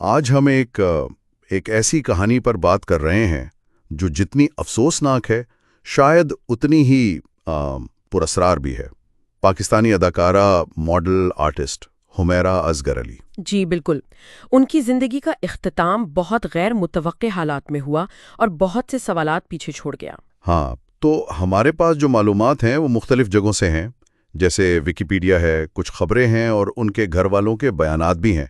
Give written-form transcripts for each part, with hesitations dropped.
آج ہم ایک ایسی کہانی پر بات کر رہے ہیں جو جتنی افسوسناک ہے شاید اتنی ہی پراسرار بھی ہے۔ پاکستانی اداکارہ، ماڈل، آرٹسٹ حمیرہ اصغر علی۔ جی بالکل، ان کی زندگی کا اختتام بہت غیر متوقع حالات میں ہوا اور بہت سے سوالات پیچھے چھوڑ گیا۔ ہاں، تو ہمارے پاس جو معلومات ہیں وہ مختلف جگہوں سے ہیں، جیسے ویکیپیڈیا ہے، کچھ خبریں ہیں اور ان کے گھر والوں کے بیانات بھی ہیں۔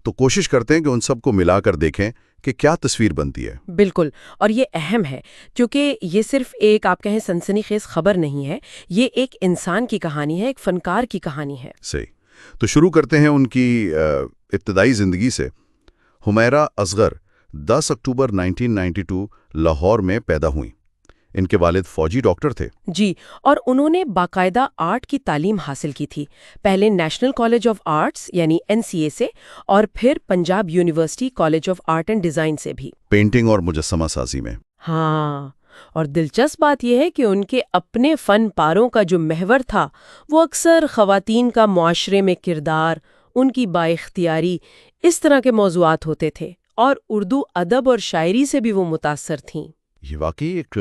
تو کوشش کرتے ہیں کہ ان سب کو ملا کر دیکھیں کہ کیا تصویر بنتی ہے۔ بالکل، اور یہ اہم ہے کیونکہ یہ صرف ایک آپ کہیں سنسنی خیز خبر نہیں ہے، یہ ایک انسان کی کہانی ہے، ایک فنکار کی کہانی ہے۔ صحیح، تو شروع کرتے ہیں ان کی ابتدائی زندگی سے۔ حمیرہ اصغر 10 اکتوبر 1992 لاہور میں پیدا ہوئیں۔ ان کے والد فوجی ڈاکٹر تھے۔ جی، اور انہوں نے باقاعدہ آرٹ کی تعلیم حاصل کی تھی، پہلے نیشنل کالج آف آرٹس یعنی NCA سے، اور پھر Punjab university college of art and design سے بھی، پینٹنگ اور مجسمہ سازی میں۔ ہاں، اور دلچسپ بات یہ ہے کہ ان کے اپنے فن پاروں کا جو محور تھا وہ اکثر خواتین کا معاشرے میں کردار، ان کی بااختیاری، اس طرح کے موضوعات ہوتے تھے، اور اردو ادب اور شاعری سے بھی وہ متاثر تھیں۔ یہ واقعی ایک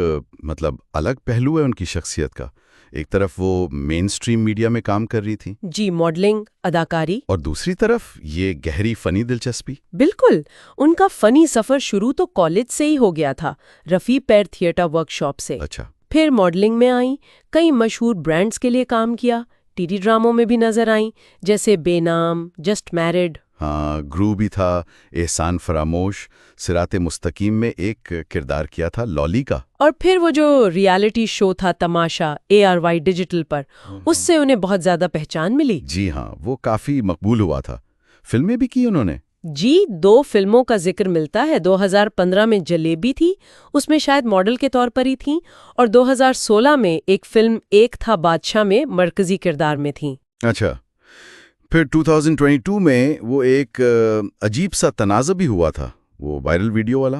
الگ پہلو ہے ان کی شخصیت کا۔ ایک طرف وہ مین سٹریم میڈیا میں کام کر رہی تھی، جی، ماڈلنگ، اداکاری، اور دوسری طرف یہ گہری فنی دلچسپی۔ بالکل، ان کا فنی سفر شروع تو کالج سے ہی ہو گیا تھا، رفیع پیر تھیٹر ورک شاپ سے۔ اچھا، پھر ماڈلنگ میں آئیں، کئی مشہور برانڈز کے لیے کام کیا، ٹی وی ڈراموں میں بھی نظر آئیں، جیسے بے نام، جسٹ میرڈ۔ ہاں، گرو بھی تھا، احسان فراموش، صراط مستقیم میں ایک کردار کیا تھا لالی کا، اور پھر وہ جو ریالٹی شو تھا تماشا ARY ڈیجیٹل پر، اس سے انہیں بہت زیادہ پہچان ملی۔ جی ہاں، وہ کافی مقبول ہوا تھا۔ فلمیں بھی کی انہوں نے۔ جی، 2 فلموں کا ذکر ملتا ہے۔ 2015 میں جلیبی تھی، اس میں شاید ماڈل کے طور پر ہی تھیں، اور 2016 میں ایک فلم ایک تھا بادشاہ میں مرکزی کردار میں تھیں۔ اچھا، پھر 2022 میں وہ ایک عجیب سا تنازع بھی ہوا تھا، وہ وائرل ویڈیو والا۔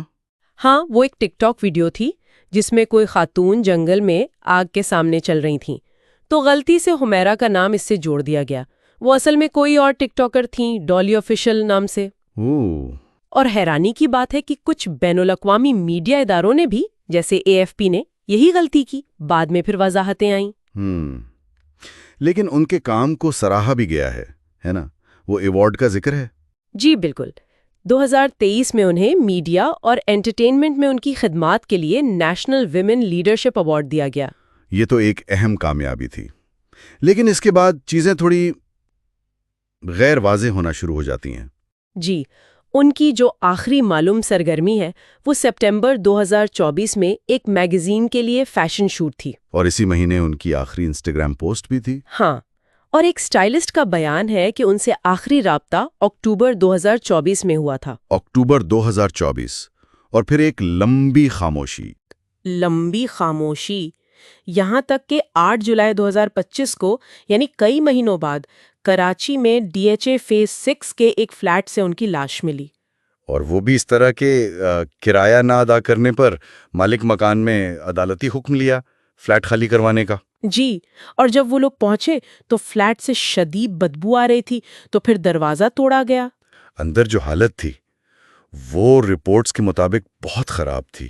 ہاں، وہ ایک ٹک ٹاک ویڈیو تھی جس میں کوئی خاتون جنگل میں آگ کے سامنے چل رہی تھیں، تو غلطی سے حمیرہ کا نام اس سے جوڑ دیا گیا۔ وہ اصل میں کوئی اور ٹک ٹاکر تھیں، ڈالی آفیشل نام سے۔ اور حیرانی کی بات ہے کہ کچھ بین الاقوامی میڈیا اداروں نے بھی، جیسے AFP نے، یہی غلطی کی۔ بعد میں پھر وضاحتیں آئیں۔ لیکن ان کے کام کو سراہا بھی گیا ہے نا؟ وہ ایوارڈ کا ذکر ہے۔ جی بالکل، 2023 میں انہیں میڈیا اور انٹرٹینمنٹ میں ان کی خدمات کے لیے نیشنل ویمن لیڈرشپ ایوارڈ دیا گیا۔ یہ تو ایک اہم کامیابی تھی، لیکن اس کے بعد چیزیں تھوڑی غیر واضح ہونا شروع ہو جاتی ہیں۔ جی، ان کی جو آخری معلوم سرگرمی ہے وہ سپٹمبر 2024 میں ایک میگزین کے لیے فیشن شوٹ تھی، اور اسی مہینے ان کی آخری انسٹاگرام پوسٹ بھی تھی۔ ہاں، اور ایک سٹائلسٹ کا بیان ہے کہ ان سے آخری رابطہ اکتوبر 2024 میں ہوا تھا۔ اکتوبر 2024، اور پھر ایک لمبی خاموشی، یہاں تک کہ 8 جولائی 2025 کو، یعنی کئی مہینوں بعد، کراچی میں DHA فیز 6 کے ایک فلیٹ سے ان کی لاش ملی۔ اور وہ بھی اس طرح کے کرایہ نہ ادا کرنے پر مالک مکان میں عدالتی حکم لیا فلیٹ خالی کروانے کا۔ جی، اور جب وہ لوگ پہنچے تو فلیٹ سے شدید بدبو آ رہی تھی، تو پھر دروازہ توڑا گیا۔ اندر جو حالت تھی وہ رپورٹس کے مطابق بہت خراب تھی،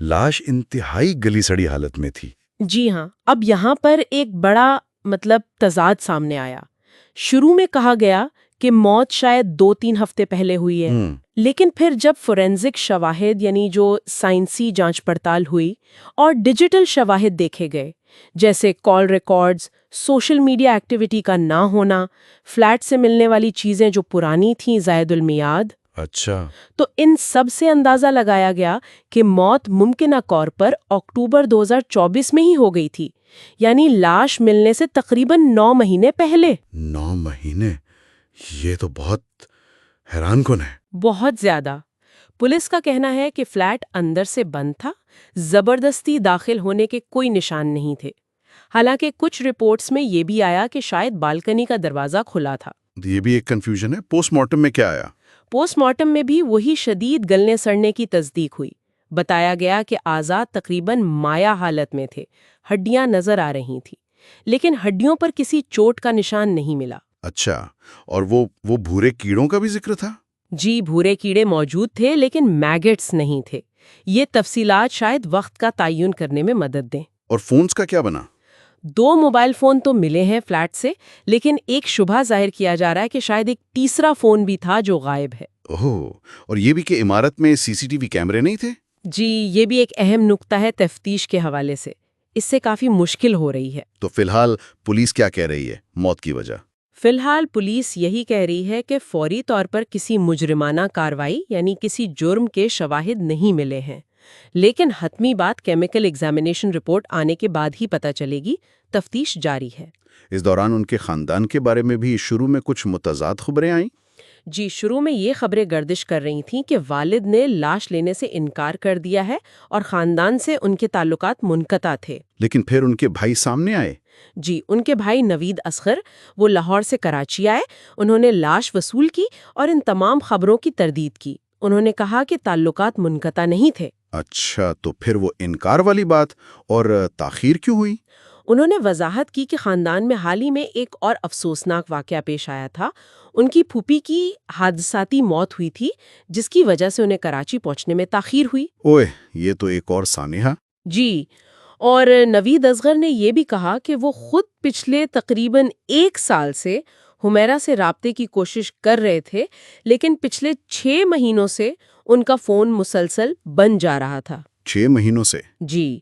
لاش انتہائی گلی سڑی حالت میں تھی۔ جی ہاں، اب یہاں پر ایک بڑا تضاد سامنے آیا۔ شروع میں کہا گیا کہ موت شاید 2-3 ہفتے پہلے ہوئی ہے، لیکن پھر جب فورینزک شواہد یعنی جو سائنسی جانچ پڑتال ہوئی اور ڈیجیٹل شواہد دیکھے گئے، جیسے کال ریکارڈز، سوشل میڈیا ایکٹیویٹی کا نہ ہونا، فلیٹ سے ملنے والی چیزیں جو پرانی تھیں، زائد المیعاد، اچھا، تو ان سب سے اندازہ لگایا گیا کہ موت ممکنہ طور پر اکتوبر 2024 میں ہی ہو گئی تھی، یعنی لاش ملنے سے تقریباً 9 مہینے پہلے۔ 9 مہینے، یہ تو بہت حیران کن ہے۔ بہت زیادہ۔ پولیس کا کہنا ہے کہ فلیٹ اندر سے بند تھا، زبردستی داخل ہونے کے کوئی نشان نہیں تھے، حالانکہ کچھ رپورٹس میں یہ بھی آیا کہ شاید بالکنی کا دروازہ کھلا تھا۔ یہ بھی ایک کنفیوژن ہے۔ پوسٹ مارٹم میں کیا آیا؟ پوسٹ مارٹم میں بھی وہی شدید گلنے سڑنے کی تصدیق ہوئی۔ بتایا گیا کہ اعضاء تقریباً مائع حالت میں تھے، ہڈیاں نظر آ رہی تھیں، لیکن ہڈیوں پر کسی چوٹ کا نشان نہیں ملا۔ اچھا، اور وہ بھورے کیڑوں کا بھی ذکر تھا؟ جی بھورے کیڑے موجود تھے لیکن میگٹس نہیں تھے۔ یہ تفصیلات شاید وقت کا تعین کرنے میں مدد دیں۔ اور فونز کا کیا بنا؟ 2 موبائل فون تو ملے ہیں فلیٹ سے، لیکن ایک شبہ ظاہر کیا جا رہا ہے کہ شاید ایک تیسرا فون بھی تھا جو غائب ہے۔ اوہ، اور یہ بھی کہ عمارت میں CCTV کیمرے نہیں تھے؟ جی یہ بھی ایک اہم نقطہ ہے تفتیش کے حوالے سے، اس سے کافی مشکل ہو رہی ہے۔ تو فی الحال پولیس کیا کہہ رہی ہے موت کی وجہ؟ فی الحال پولیس یہی کہہ رہی ہے کہ فوری طور پر کسی مجرمانہ کارروائی یعنی کسی جرم کے شواہد نہیں ملے ہیں، لیکن حتمی بات کیمیکل ایگزامینیشن رپورٹ آنے کے بعد ہی پتہ چلے گی۔ تفتیش جاری ہے۔ اس دوران ان کے خاندان کے بارے میں بھی شروع میں کچھ متضاد خبریں آئیں؟ جی شروع میں یہ خبریں گردش کر رہی تھیں کہ والد نے لاش لینے سے انکار کر دیا ہے اور خاندان سے ان کے تعلقات منقطع تھے۔ لیکن پھر ان کے بھائی سامنے آئے؟ جی ان کے بھائی نوید اصغر، وہ لاہور سے کراچی آئے، انہوں نے لاش وصول کی اور ان تمام خبروں کی تردید کی۔ انہوں نے کہا کہ تعلقات منقطع نہیں تھے۔ اچھا، تو پھر وہ انکار والی بات اور تاخیر کیوں ہوئی؟ انہوں نے وضاحت کی کہ خاندان میں حال ہی میں ایک اور افسوسناک واقعہ پیش آیا تھا۔ ان کی پھوپھی کی حادثاتی موت ہوئی تھی، جس کی وجہ سے انہیں کراچی پہنچنے میں تاخیر ہوئی۔ اوئے، یہ تو ایک اور سانحہ۔ جی، اور نوید اصغر نے یہ بھی کہا کہ وہ خود پچھلے تقریباً 1 سال سے حمیرہ سے رابطے کی کوشش کر رہے تھے، لیکن پچھلے 6 مہینوں سے ان کا فون مسلسل بند جا رہا تھا۔ 6 مہینوں سے؟ جی،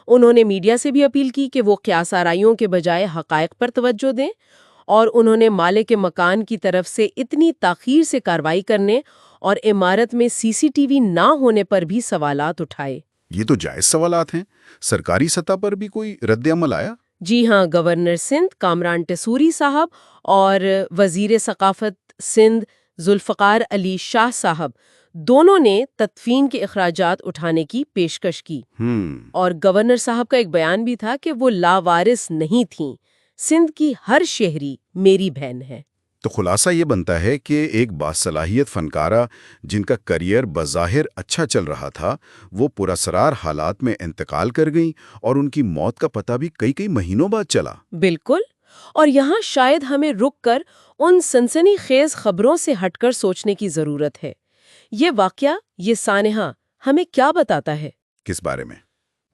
انہوں نے میڈیا سے بھی اپیل کی کہ وہ قیاس آرائیوں کے بجائے حقائق پر توجہ دیں، اور انہوں نے مالک مکان کی طرف سے اتنی تاخیر سے کارروائی کرنے اور عمارت میں CCTV نہ ہونے پر بھی سوالات اٹھائے۔ یہ تو جائز سوالات ہیں۔ سرکاری سطح پر بھی کوئی رد عمل آیا؟ جی ہاں، گورنر سندھ کامران ٹیسوری صاحب اور وزیر ثقافت سندھ ذوالفقار علی شاہ صاحب دونوں نے تدفین کے اخراجات اٹھانے کی پیشکش کی۔ اور گورنر صاحب کا ایک بیان بھی تھا کہ وہ لاوارث نہیں تھیں، سندھ کی ہر شہری میری بہن ہے۔ تو خلاصہ یہ بنتا ہے کہ ایک باصلاحیت فنکارہ جن کا کریئر بظاہر اچھا چل رہا تھا، وہ پراسرار حالات میں انتقال کر گئیں، اور ان کی موت کا پتہ بھی کئی مہینوں بعد چلا۔ بالکل، اور یہاں شاید ہمیں رک کر ان سنسنی خیز خبروں سے ہٹ کر سوچنے کی ضرورت ہے۔ یہ واقعہ، یہ سانحہ ہمیں کیا بتاتا ہے؟ کس بارے میں؟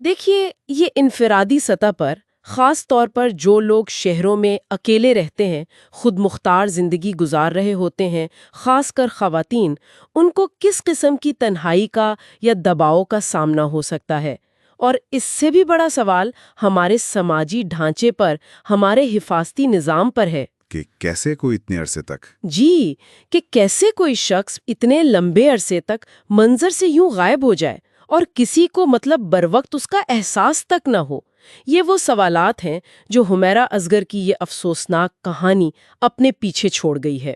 دیکھیے، یہ انفرادی سطح پر، خاص طور پر جو لوگ شہروں میں اکیلے رہتے ہیں، خود مختار زندگی گزار رہے ہوتے ہیں، خاص کر خواتین، ان کو کس قسم کی تنہائی کا یا دباؤ کا سامنا ہو سکتا ہے۔ اور اس سے بھی بڑا سوال ہمارے سماجی ڈھانچے پر، ہمارے حفاظتی نظام پر ہے کہ کیسے کوئی اتنے عرصے تک جی کہ کیسے کوئی شخص اتنے لمبے عرصے تک منظر سے یوں غائب ہو جائے اور کسی کو بروقت اس کا احساس تک نہ ہو۔ یہ وہ سوالات ہیں جو حمیرہ اصغر کی یہ افسوسناک کہانی اپنے پیچھے چھوڑ گئی ہے۔